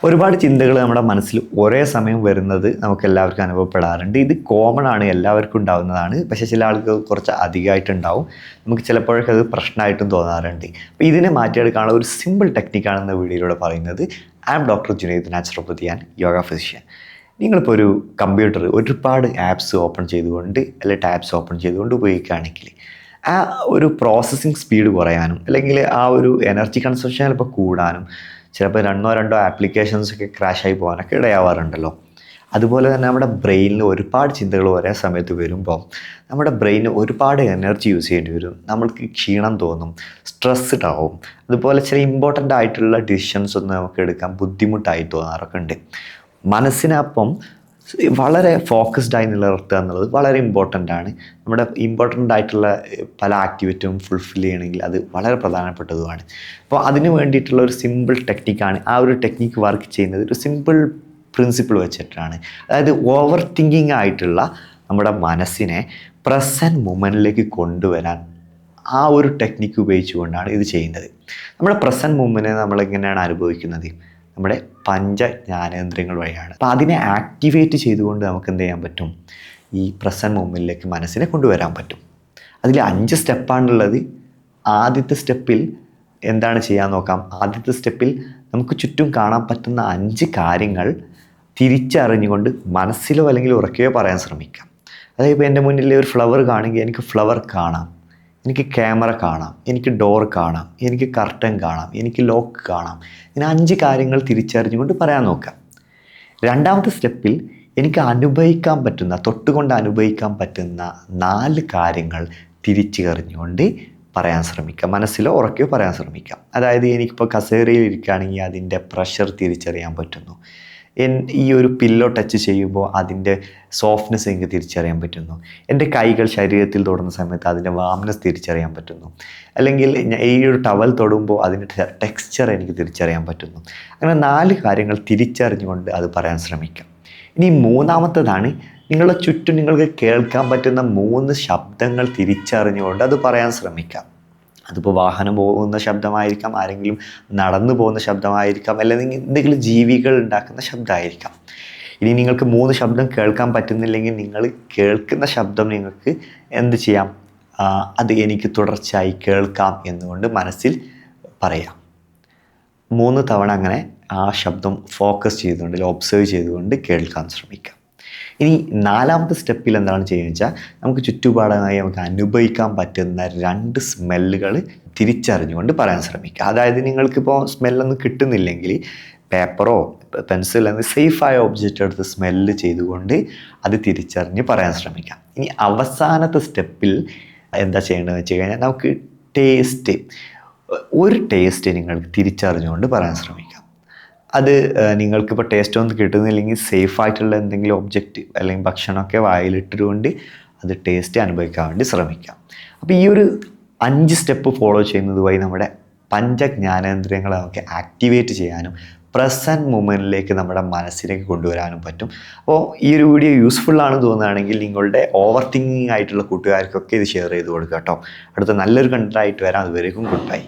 ഒരുപാട് ചിന്തകൾ നമ്മുടെ മനസ്സിൽ ഒരേ സമയം വരുന്നത് നമുക്ക് എല്ലാവർക്കും അനുഭവപ്പെടാറുണ്ട്. ഇത് കോമൺ ആണ്, എല്ലാവർക്കും ഉണ്ടാകുന്നതാണ്. പക്ഷേ ചില ആൾക്ക് കുറച്ച് അധികമായിട്ടുണ്ടാവും. നമുക്ക് ചിലപ്പോഴൊക്കെ അത് പ്രശ്നമായിട്ടും തോന്നാറുണ്ട്. അപ്പോൾ ഇതിനെ മാറ്റിയെടുക്കാനുള്ള ഒരു സിമ്പിൾ ടെക്നിക്കാണെന്ന വീഡിയോയിലൂടെ പറയുന്നത്. I am doctor Junaid, naturopathy and yoga physician. നിങ്ങളിപ്പോൾ ഒരു കമ്പ്യൂട്ടർ ഒരുപാട് ആപ്സ് ഓപ്പൺ ചെയ്തുകൊണ്ട് അല്ലെങ്കിൽ ടാബ്സ് ഓപ്പൺ ചെയ്തുകൊണ്ട് ഉപയോഗിക്കുകയാണെങ്കിൽ ആ ഒരു പ്രോസസ്സിങ് സ്പീഡ് കുറയാനും അല്ലെങ്കിൽ ആ ഒരു എനർജി കൺസപ്ഷൻ ചിലപ്പോൾ കൂടാനും ചിലപ്പോൾ രണ്ടോ ആപ്ലിക്കേഷൻസൊക്കെ ക്രാഷായി പോകാനൊക്കെ ഇടയാവാറുണ്ടല്ലോ. അതുപോലെ തന്നെ നമ്മുടെ ബ്രെയിനിൽ ഒരുപാട് ചിന്തകൾ ഒരേ സമയത്ത് വരുമ്പോൾ നമ്മുടെ ബ്രെയിന് ഒരുപാട് എനർജി യൂസ് ചെയ്യേണ്ടി വരും. നമ്മൾക്ക് ക്ഷീണം തോന്നും, സ്ട്രെസ്ഡ് ആവും. അതുപോലെ ചില ഇമ്പോർട്ടൻ്റ് ആയിട്ടുള്ള ഡിസിഷൻസ് ഒന്നും നമുക്ക് എടുക്കാൻ ബുദ്ധിമുട്ടായി തോന്നാറൊക്കെ ഉണ്ട്. മനസ്സിനപ്പം വളരെ ഫോക്കസ്ഡായി നിലനിർത്തുക എന്നുള്ളത് വളരെ ഇമ്പോർട്ടൻ്റ് ആണ്. നമ്മുടെ ഇമ്പോർട്ടൻ്റ് ആയിട്ടുള്ള പല ആക്ടിവിറ്റിയും ഫുൾഫിൽ ചെയ്യണമെങ്കിൽ അത് വളരെ പ്രധാനപ്പെട്ടതുമാണ്. അപ്പോൾ അതിന് വേണ്ടിയിട്ടുള്ള ഒരു സിമ്പിൾ ടെക്നിക്കാണ്. ആ ഒരു ടെക്നിക്ക് വർക്ക് ചെയ്യുന്നത് ഒരു സിമ്പിൾ പ്രിൻസിപ്പിൾ വെച്ചിട്ടാണ്. അതായത് ഓവർ തിങ്കിങ് ആയിട്ടുള്ള നമ്മുടെ മനസ്സിനെ പ്രസൻറ്റ് മൊമെൻറ്റിലേക്ക് കൊണ്ടുവരാൻ ആ ഒരു ടെക്നിക്ക് ഉപയോഗിച്ചുകൊണ്ടാണ് ഇത് ചെയ്യുന്നത്. നമ്മുടെ പ്രസൻറ്റ് മൊമെൻറ്റിനെ നമ്മളെങ്ങനെയാണ് അനുഭവിക്കുന്നത്? നമ്മുടെ പഞ്ചജ്ഞാനേന്ദ്രിയങ്ങൾ വഴിയാണ്. അപ്പോൾ അതിനെ ആക്ടിവേറ്റ് ചെയ്തുകൊണ്ട് നമുക്ക് എന്ത് ചെയ്യാൻ പറ്റും? ഈ പ്രസൻറ്റ് മൊമെൻറ്റിലേക്ക് മനസ്സിനെ കൊണ്ടുവരാൻ പറ്റും. അതിൽ 5 സ്റ്റെപ്പാണുള്ളത്. ആദ്യത്തെ സ്റ്റെപ്പിൽ എന്താണ് ചെയ്യാൻ നോക്കാം. ആദ്യത്തെ സ്റ്റെപ്പിൽ നമുക്ക് ചുറ്റും കാണാൻ പറ്റുന്ന 5 കാര്യങ്ങൾ തിരിച്ചറിഞ്ഞുകൊണ്ട് മനസ്സിലോ അല്ലെങ്കിൽ ഉറക്കെയോ പറയാൻ ശ്രമിക്കാം. അതായത് ഇപ്പോൾ എൻ്റെ മുന്നിൽ ഒരു ഫ്ലവർ കാണുമെങ്കിൽ എനിക്ക് ഫ്ലവർ കാണാം, എനിക്ക് ക്യാമറ കാണാം, എനിക്ക് ഡോർ കാണാം, എനിക്ക് കർട്ടൻ കാണാം, എനിക്ക് ലോക്ക് കാണാം. ഇങ്ങനെ 5 കാര്യങ്ങൾ തിരിച്ചറിഞ്ഞുകൊണ്ട് പറയാൻ നോക്കാം. രണ്ടാമത്തെ സ്റ്റെപ്പിൽ എനിക്ക് അനുഭവിക്കാൻ പറ്റുന്ന, തൊട്ടുകൊണ്ട് അനുഭവിക്കാൻ പറ്റുന്ന 4 കാര്യങ്ങൾ തിരിച്ചറിഞ്ഞുകൊണ്ട് പറയാൻ ശ്രമിക്കാം. മനസ്സിലോ ഉറക്കെയോ പറയാൻ ശ്രമിക്കാം. അതായത് എനിക്കിപ്പോൾ കസേരയിൽ ഇരിക്കുകയാണെങ്കിൽ അതിൻ്റെ പ്രഷർ തിരിച്ചറിയാൻ പറ്റുന്നു. ഈ ഒരു പില്ലോ ടച്ച് ചെയ്യുമ്പോൾ അതിൻ്റെ സോഫ്റ്റ്നെസ് എനിക്ക് തിരിച്ചറിയാൻ പറ്റുന്നു. എൻ്റെ കൈകൾ ശരീരത്തിൽ തൊടുന്ന സമയത്ത് അതിൻ്റെ വാംനെസ് തിരിച്ചറിയാൻ പറ്റുന്നു. അല്ലെങ്കിൽ ഈ ഒരു ടവൽ തൊടുമ്പോൾ അതിൻ്റെ ടെക്സ്ചർ എനിക്ക് തിരിച്ചറിയാൻ പറ്റുന്നു. അങ്ങനെ 4 കാര്യങ്ങൾ തിരിച്ചറിഞ്ഞുകൊണ്ട് അത് പറയാൻ ശ്രമിക്കാം. ഇനി മൂന്നാമത്തേതാണ് നിങ്ങളുടെ ചുറ്റും നിങ്ങൾക്ക് കേൾക്കാൻ പറ്റുന്ന 3 ശബ്ദങ്ങൾ തിരിച്ചറിഞ്ഞുകൊണ്ട് അത് പറയാൻ ശ്രമിക്കാം. അതിപ്പോൾ വാഹനം പോകുന്ന ശബ്ദമായിരിക്കാം, ആരെങ്കിലും നടന്നു പോകുന്ന ശബ്ദമായിരിക്കാം, അല്ലെങ്കിൽ എന്തെങ്കിലും ജീവികൾ ഉണ്ടാക്കുന്ന ശബ്ദമായിരിക്കാം. ഇനി നിങ്ങൾക്ക് 3 ശബ്ദം കേൾക്കാൻ പറ്റുന്നില്ലെങ്കിൽ നിങ്ങൾ കേൾക്കുന്ന ശബ്ദം നിങ്ങൾക്ക് എന്ത് ചെയ്യാം? അത് എനിക്ക് തുടർച്ചയായി കേൾക്കാം എന്നുകൊണ്ട് മനസ്സിൽ പറയാം. 3 തവണ അങ്ങനെ ആ ശബ്ദം ഫോക്കസ് ചെയ്തുകൊണ്ട് ഒബ്സർവ് ചെയ്തുകൊണ്ട് കേൾക്കാൻ ശ്രമിക്കാം. ഇനി 4ാമത്തെ സ്റ്റെപ്പിൽ എന്താണ് ചെയ്യുന്നത് വെച്ചാൽ നമുക്ക് ചുറ്റുപാടായി നമുക്ക് അനുഭവിക്കാൻ പറ്റുന്ന 2 സ്മെല്ലുകൾ തിരിച്ചറിഞ്ഞുകൊണ്ട് പറയാൻ ശ്രമിക്കുക. അതായത് നിങ്ങൾക്കിപ്പോൾ സ്മെല്ലൊന്നും കിട്ടുന്നില്ലെങ്കിൽ പേപ്പറോ പെൻസിലോ എന്ന് സേഫായ ഒബ്ജക്റ്റ് എടുത്ത് സ്മെല്ല് ചെയ്തുകൊണ്ട് അത് തിരിച്ചറിഞ്ഞ് പറയാൻ ശ്രമിക്കാം. ഇനി അവസാനത്തെ സ്റ്റെപ്പിൽ എന്താ ചെയ്യേണ്ടതെന്ന് വെച്ച് കഴിഞ്ഞാൽ നമുക്ക് ഒരു ടേസ്റ്റ് നിങ്ങൾക്ക് തിരിച്ചറിഞ്ഞുകൊണ്ട് പറയാൻ ശ്രമിക്കാം. അത് നിങ്ങൾക്കിപ്പോൾ ടേസ്റ്റ് ഒന്നും കിട്ടുന്നില്ലെങ്കിൽ സേഫായിട്ടുള്ള എന്തെങ്കിലും ഒബ്ജക്റ്റ് അല്ലെങ്കിൽ ഭക്ഷണമൊക്കെ വായിലിട്ടുകൊണ്ട് അത് ടേസ്റ്റ് അനുഭവിക്കാൻ വേണ്ടി ശ്രമിക്കാം. അപ്പോൾ ഈ ഒരു 5 സ്റ്റെപ്പ് ഫോളോ ചെയ്യുന്നത് വഴി നമ്മുടെ പഞ്ചജ്ഞാനേന്ദ്രിയങ്ങളെ നമുക്ക് ആക്ടിവേറ്റ് ചെയ്യാനും പ്രസൻറ്റ് മൊമെൻറ്റിലേക്ക് നമ്മുടെ മനസ്സിലേക്ക് കൊണ്ടുവരാനും പറ്റും. അപ്പോൾ ഈ ഒരു വീഡിയോ യൂസ്ഫുൾ ആണെന്ന് തോന്നുകയാണെങ്കിൽ നിങ്ങളുടെ ഓവർ തിങ്കിങ് ആയിട്ടുള്ള കൂട്ടുകാർക്കൊക്കെ ഇത് ഷെയർ ചെയ്ത് കൊടുക്കുക കേട്ടോ. അടുത്ത നല്ലൊരു കണ്ടൻ്റായിട്ട് വരാം. അതുവരേക്കും ഗുഡ് ബൈ.